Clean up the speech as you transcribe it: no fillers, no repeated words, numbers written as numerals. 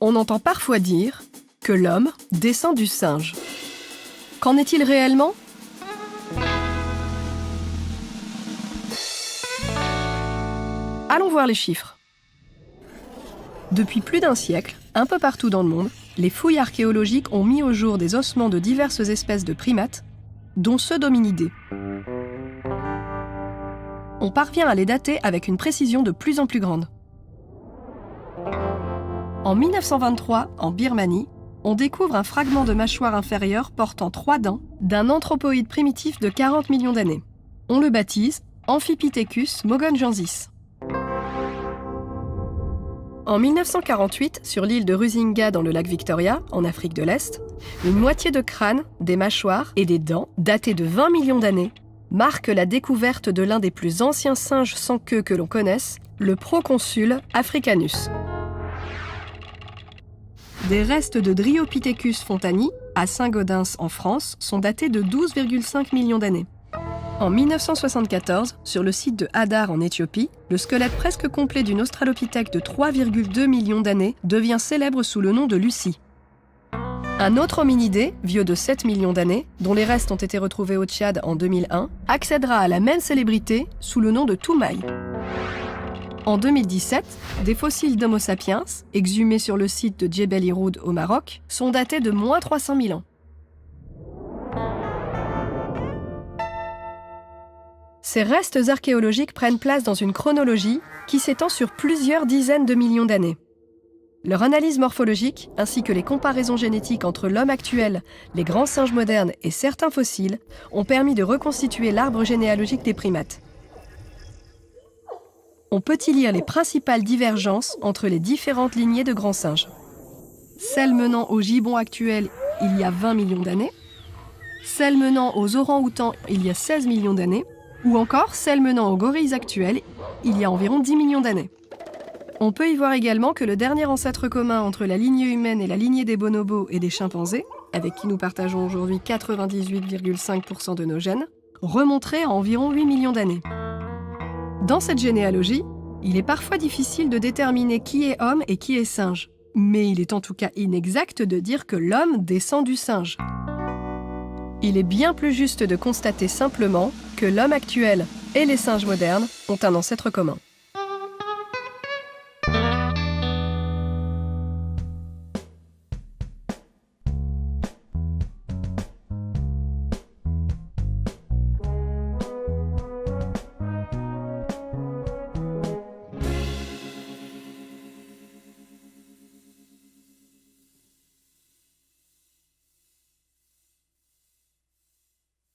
On entend parfois dire que l'homme descend du singe. Qu'en est-il réellement ? Allons voir les chiffres. Depuis plus d'un siècle, un peu partout dans le monde, les fouilles archéologiques ont mis au jour des ossements de diverses espèces de primates, dont ceux d'hominidés. On parvient à les dater avec une précision de plus en plus grande. En 1923, en Birmanie, on découvre un fragment de mâchoire inférieure portant 3 dents d'un anthropoïde primitif de 40 millions d'années. On le baptise Amphipithecus mogonjensis. En 1948, sur l'île de Rusinga dans le lac Victoria, en Afrique de l'Est, une moitié de crâne, des mâchoires et des dents, datées de 20 millions d'années, marque la découverte de l'un des plus anciens singes sans queue que l'on connaisse, le Proconsul africanus. Des restes de Dryopithecus fontani, à Saint-Gaudens en France, sont datés de 12,5 millions d'années. En 1974, sur le site de Hadar en Éthiopie, le squelette presque complet d'une australopithèque de 3,2 millions d'années devient célèbre sous le nom de Lucie. Un autre hominidé, vieux de 7 millions d'années, dont les restes ont été retrouvés au Tchad en 2001, accédera à la même célébrité sous le nom de Toumaï. En 2017, des fossiles d'Homo sapiens, exhumés sur le site de Djebel Iroud au Maroc, sont datés de moins 300 000 ans. Ces restes archéologiques prennent place dans une chronologie qui s'étend sur plusieurs dizaines de millions d'années. Leur analyse morphologique, ainsi que les comparaisons génétiques entre l'homme actuel, les grands singes modernes et certains fossiles, ont permis de reconstituer l'arbre généalogique des primates. On peut y lire les principales divergences entre les différentes lignées de grands singes. Celle menant au gibbon actuel il y a 20 millions d'années, celle menant aux orang-outans il y a 16 millions d'années, ou encore celle menant aux gorilles actuels il y a environ 10 millions d'années. On peut y voir également que le dernier ancêtre commun entre la lignée humaine et la lignée des bonobos et des chimpanzés, avec qui nous partageons aujourd'hui 98,5% de nos gènes, remonterait à environ 8 millions d'années. Dans cette généalogie, il est parfois difficile de déterminer qui est homme et qui est singe. Mais il est en tout cas inexact de dire que l'homme descend du singe. Il est bien plus juste de constater simplement que l'homme actuel et les singes modernes ont un ancêtre commun.